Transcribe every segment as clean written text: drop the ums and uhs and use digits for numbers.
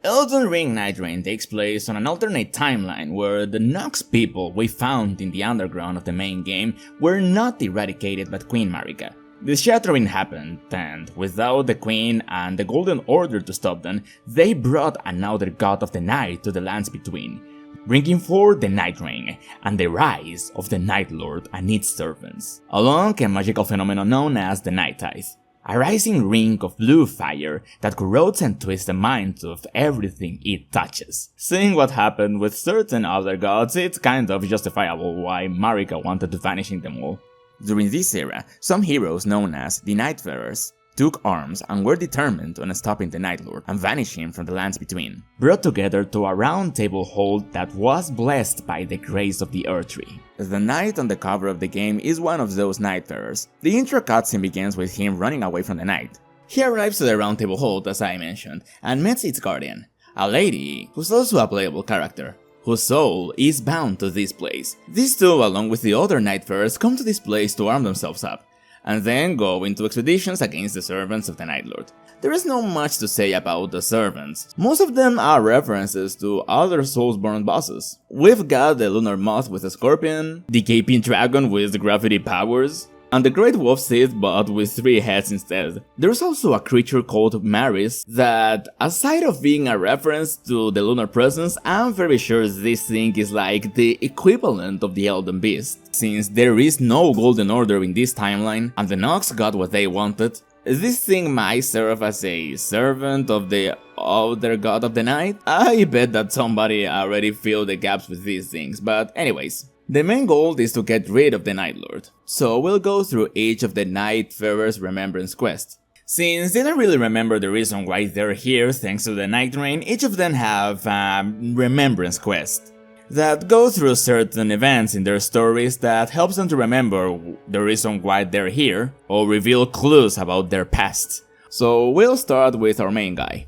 Elden Ring Nightreign takes place on an alternate timeline where the Nox people we found in the underground of the main game were not eradicated by Queen Marika. The shattering happened, and without the Queen and the Golden Order to stop them, they brought another god of the night to the lands between, bringing forth the Nightreign and the rise of the Night Lord and its servants, along a magical phenomenon known as the Night Tide. A rising ring of blue fire that corrodes and twists the minds of everything it touches. Seeing what happened with certain other gods, it's kind of justifiable why Marika wanted to vanishing them all. During this era, some heroes known as the Nightfarers took arms and were determined on stopping the Night Lord and vanishing from the lands between, brought together to a round table hold that was blessed by the grace of the Earth Tree. The knight on the cover of the game is one of those Nightfarers. The intro cutscene begins with him running away from the night. He arrives to the round table hold, as I mentioned, and meets its guardian, a lady who's also a playable character, whose soul is bound to this place. These two, along with the other Nightfarers, come to this place to arm themselves up, and then go into expeditions against the servants of the Night Lord. There is not much to say about the servants. Most of them are references to other Soulsborne bosses. We've got the Lunar Moth with a scorpion, the Gaping Dragon with the gravity powers, and the Great Wolf Sith but with 3 heads instead. There's also a creature called Maris that, aside of being a reference to the Lunar Presence, I'm very sure this thing is like the equivalent of the Elden Beast. Since there is no Golden Order in this timeline, and the Nox got what they wanted, this thing might serve as a servant of the other god of the night? I bet that somebody already filled the gaps with these things, but anyways. The main goal is to get rid of the Night Lord, so we'll go through each of the Nightfarers' Remembrance quests. Since they don't really remember the reason why they're here thanks to the Nightreign, each of them have a Remembrance quest that go through certain events in their stories that helps them to remember the reason why they're here, or reveal clues about their past. So we'll start with our main guy,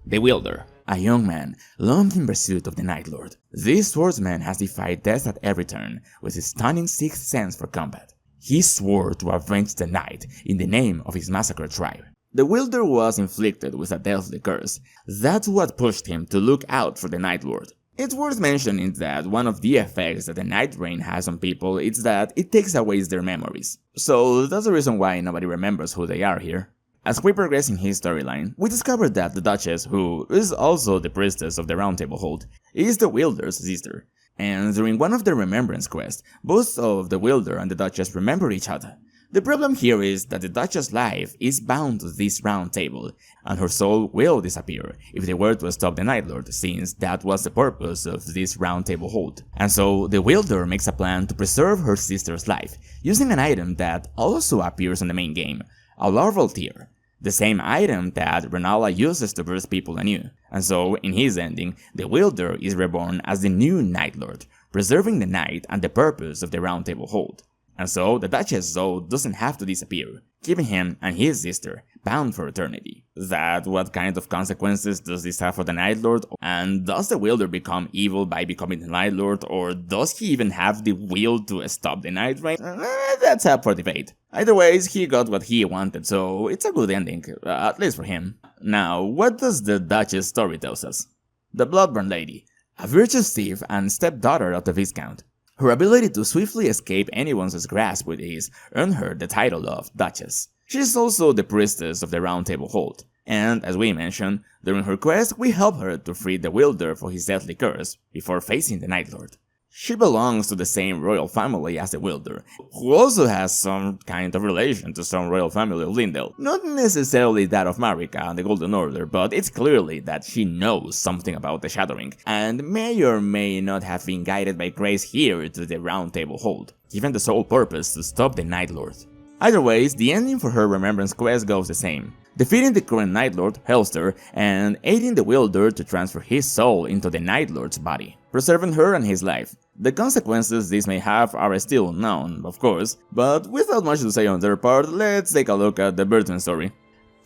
the Wielder. A young man, long in pursuit of the Night Lord. This swordsman has defied death at every turn, with his stunning sixth sense for combat. He swore to avenge the night in the name of his massacred tribe. The Wielder was inflicted with a deathly curse. That's what pushed him to look out for the Night Lord. It's worth mentioning that one of the effects that the Nightreign has on people is that it takes away their memories. So that's the reason why nobody remembers who they are here. As we progress in his storyline, we discover that the Duchess, who is also the priestess of the Round Table Hold, is the Wielder's sister, and during one of the Remembrance quests, both of the Wielder and the Duchess remember each other. The problem here is that the Duchess' life is bound to this round table, and her soul will disappear if they were to stop the Night Lord, since that was the purpose of this Round Table Hold. And so the Wielder makes a plan to preserve her sister's life, using an item that also appears in the main game, a larval tear, the same item that Renala uses to birth people anew. And so, in his ending, the Wielder is reborn as the new Night Lord, preserving the night and the purpose of the Round Table Hold. And so, the Duchess' soul doesn't have to disappear, keeping him and his sister bound for eternity. That what kind of consequences does this have for the Night Lord? And does the Wielder become evil by becoming the Night Lord, or does he even have the will to stop the Nightreign? That's up for debate. Either ways, he got what he wanted, so it's a good ending, at least for him. Now, what does the Duchess' story tell us? The Bloodborne Lady, a virtuous thief and stepdaughter of the Viscount. Her ability to swiftly escape anyone's grasp with ease earned her the title of Duchess. She is also the priestess of the Round Table Hold, and as we mentioned, during her quest we help her to free the Wielder for his deathly curse before facing the Night Lord. She belongs to the same royal family as the Wielder, who also has some kind of relation to some royal family of Lindell. Not necessarily that of Marika and the Golden Order, but it's clearly that she knows something about the Shattering, and may or may not have been guided by grace here to the Round Table Hold, given the sole purpose to stop the Night Lord. Either ways, the ending for her Remembrance quest goes the same, defeating the current Night Lord, Helster, and aiding the Wielder to transfer his soul into the Night Lord's body, preserving her and his life. The consequences this may have are still unknown, of course, but without much to say on their part, let's take a look at the Burton story.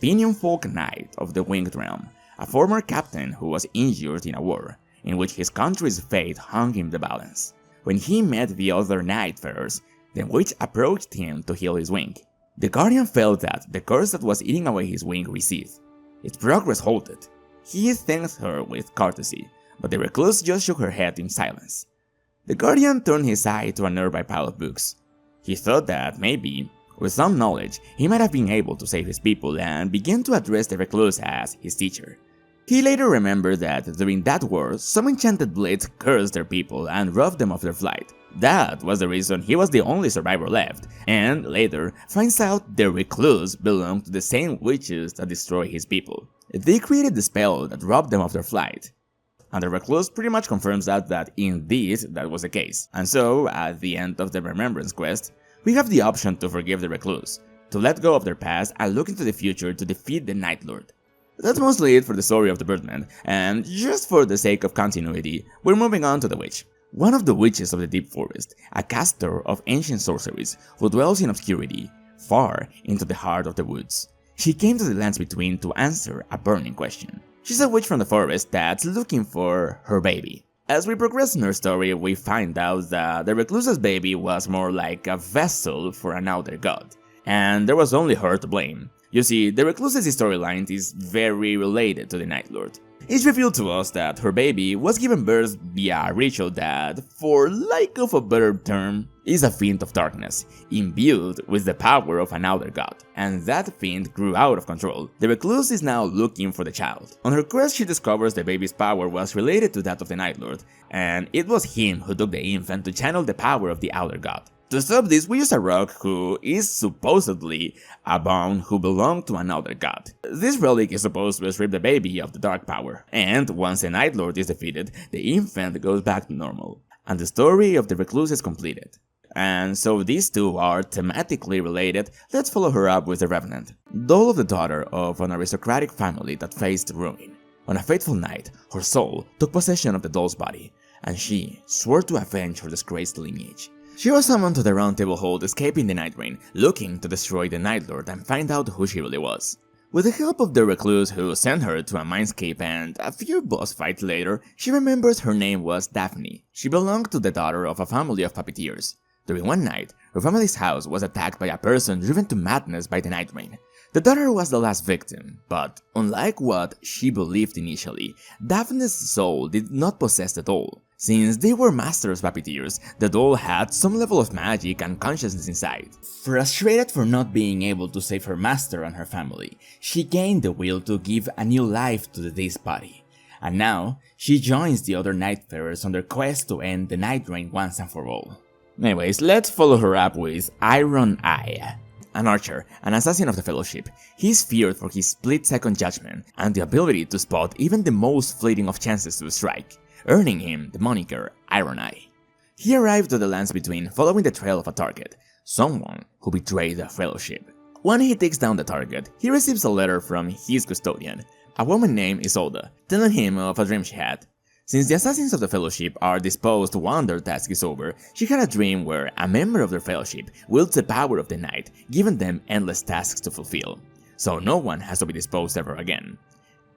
Pinion Folk Knight of the Winged Realm, a former captain who was injured in a war, in which his country's fate hung in the balance. When he met the other Nightfarers, the witch approached him to heal his wing. The Guardian felt that the curse that was eating away his wing receded. Its progress halted. He thanked her with courtesy, but the recluse just shook her head in silence. The guardian turned his eye to a nearby pile of books. He thought that maybe, with some knowledge, he might have been able to save his people and began to address the recluse as his teacher. He later remembered that during that war, some enchanted blades cursed their people and robbed them of their flight. That was the reason he was the only survivor left, and later finds out the recluse belonged to the same witches that destroyed his people. They created the spell that robbed them of their flight. And the recluse pretty much confirms that indeed that was the case. And so, at the end of the Remembrance quest, we have the option to forgive the recluse, to let go of their past and look into the future to defeat the Night Lord. That's mostly it for the story of the Birdman, and just for the sake of continuity, we're moving on to the witch. One of the witches of the Deep Forest, a caster of ancient sorceries who dwells in obscurity, far into the heart of the woods. She came to the lands between to answer a burning question. She's a witch from the forest that's looking for her baby. As we progress in her story, we find out that the recluse's baby was more like a vessel for an outer god, and there was only her to blame. You see, the recluse's storyline is very related to the Night Lord. It's revealed to us that her baby was given birth via a ritual that, for lack of a better term, is a fiend of darkness, imbued with the power of an outer god, and that fiend grew out of control. The recluse is now looking for the child. On her quest, she discovers the baby's power was related to that of the Night Lord, and it was him who took the infant to channel the power of the outer god. To stop this, we use a rock who is supposedly a bone who belonged to another god. This relic is supposed to strip the baby of the dark power, and once the Night Lord is defeated, the infant goes back to normal, and the story of the recluse is completed. And so these two are thematically related. Let's follow her up with the Revenant, Doll of the daughter of an aristocratic family that faced ruin. On a fateful night, her soul took possession of the doll's body, and she swore to avenge her disgraced lineage. She was summoned to the Round Table Hold, escaping the Nightreign, looking to destroy the Night Lord and find out who she really was. With the help of the recluse who sent her to a mindscape and a few boss fights later, she remembers her name was Daphne. She belonged to the daughter of a family of puppeteers. During one night, her family's house was attacked by a person driven to madness by the Nightreign. The daughter was the last victim, but unlike what she believed initially, Daphne's soul did not possess the doll. Since they were masters puppeteers, the doll had some level of magic and consciousness inside. Frustrated for not being able to save her master and her family, she gained the will to give a new life to this body. And now, she joins the other Nightfarers on their quest to end the Nightreign once and for all. Anyways, let's follow her up with Iron Eye. An archer, an assassin of the Fellowship, he is feared for his split-second judgment and the ability to spot even the most fleeting of chances to strike, earning him the moniker Iron Eye. He arrived to the lands between following the trail of a target, someone who betrayed the Fellowship. When he takes down the target, he receives a letter from his custodian, a woman named Isolde, telling him of a dream she had. Since the assassins of the Fellowship are disposed once their task is over, she had a dream where a member of their Fellowship wields the power of the night, giving them endless tasks to fulfill, so no one has to be disposed ever again.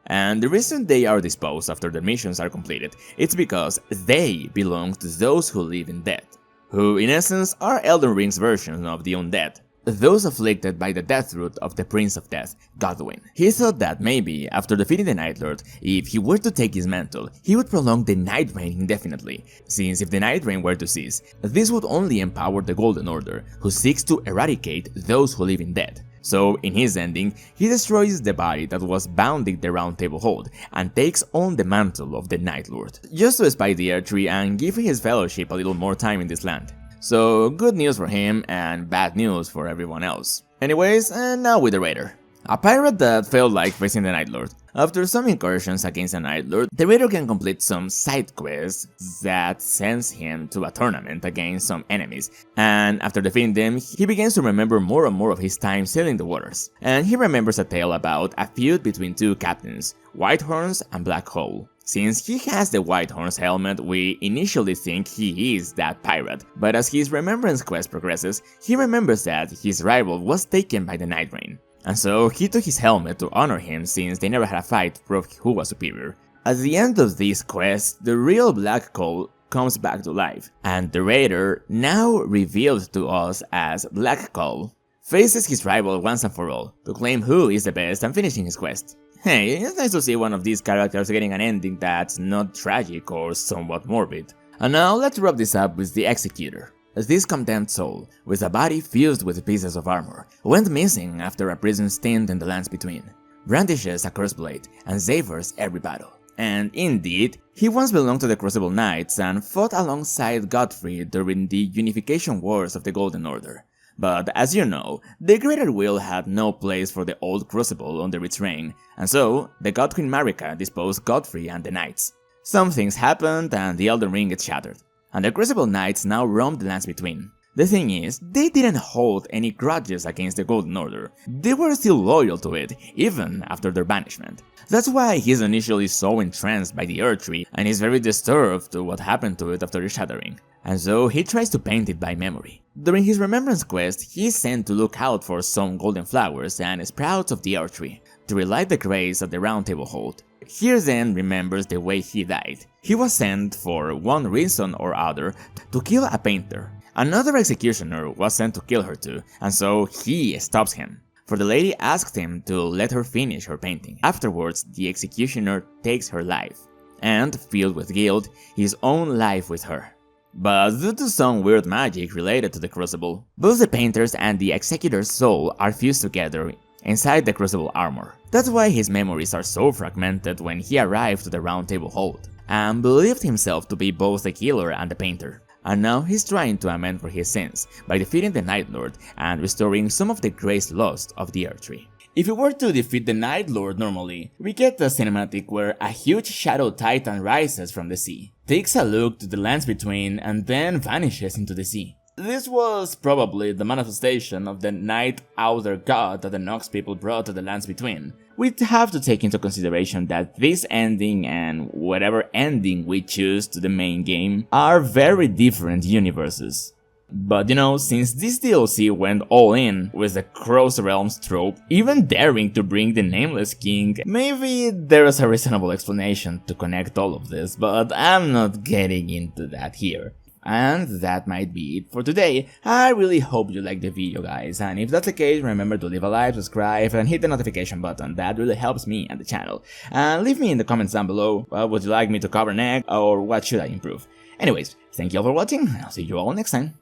And the reason they are disposed after their missions are completed, it's because they belong to those who live in death, who in essence are Elden Ring's version of the undead, those afflicted by the death root of the Prince of Death, Godwyn. He thought that maybe, after defeating the Night Lord, if he were to take his mantle, he would prolong the Nightreign indefinitely, since if the Nightreign were to cease, this would only empower the Golden Order, who seeks to eradicate those who live in death. So, in his ending, he destroys the body that was bounding the Round Table Hold, and takes on the mantle of the Night Lord, just to spy the Erdtree and give his Fellowship a little more time in this land. So, good news for him and bad news for everyone else. Anyways, and now with the Raider. A pirate that felt like facing the Night Lord. After some incursions against the Night Lord, the Raider can complete some side quests that sends him to a tournament against some enemies, and after defeating them, he begins to remember more and more of his time sailing the waters. And he remembers a tale about a feud between two captains, Whitehorns and Blackhole. Since he has the Whitehorn's helmet, we initially think he is that pirate, but as his Remembrance quest progresses, he remembers that his rival was taken by the Nightreign. And so he took his helmet to honor him since they never had a fight to prove who was superior. At the end of this quest, the real Blackhole comes back to life, and the Raider, now revealed to us as Blackhole, faces his rival once and for all to claim who is the best and finishing his quest. Hey, it's nice to see one of these characters getting an ending that's not tragic or somewhat morbid. And now let's wrap this up with the Executor. As this condemned soul, with a body fused with pieces of armor, went missing after a prison stint in the lands between, brandishes a cursed blade and savors every battle. And indeed, he once belonged to the Crucible Knights and fought alongside Godfrey during the Unification Wars of the Golden Order. But as you know, the Greater Will had no place for the old Crucible under its reign, and so the God Queen Marika disposed Godfrey and the Knights. Some things happened and the Elden Ring gets shattered, and the Crucible Knights now roam the lands between. The thing is, they didn't hold any grudges against the Golden Order. They were still loyal to it, even after their banishment. That's why he's initially so entranced by the Earth Tree, and is very disturbed to what happened to it after the shattering. And so he tries to paint it by memory. During his Remembrance quest, he is sent to look out for some golden flowers and sprouts of the Earth Tree, to relight the grace that the Round Table hold. Here then remembers the way he died. He was sent, for one reason or other, to kill a painter. Another executioner was sent to kill her too, and so he stops him. For the lady asked him to let her finish her painting. Afterwards, the executioner takes her life, and, filled with guilt, his own life with her. But due to some weird magic related to the Crucible, both the painter's and the executor's soul are fused together inside the Crucible armor. That's why his memories are so fragmented when he arrived to the Round Table Hold, and believed himself to be both the killer and the painter. And now he's trying to amend for his sins by defeating the Night Lord and restoring some of the grace lost of the Earth Tree. If you were to defeat the Night Lord normally, we get a cinematic where a huge shadow titan rises from the sea, takes a look to the lands between, and then vanishes into the sea. This was probably the manifestation of the Night Outer God that the Nox people brought to the lands between. We'd have to take into consideration that this ending and whatever ending we choose to the main game are very different universes. But you know, since this DLC went all in with the Cross Realms trope, even daring to bring the Nameless King, maybe there is a reasonable explanation to connect all of this, but I'm not getting into that here. And that might be it for today. I really hope you liked the video, guys, and if that's the case, remember to leave a like, subscribe, and hit the notification button. That really helps me and the channel. And leave me in the comments down below what would you like me to cover next, or what should I improve. Anyways, thank you all for watching, and I'll see you all next time.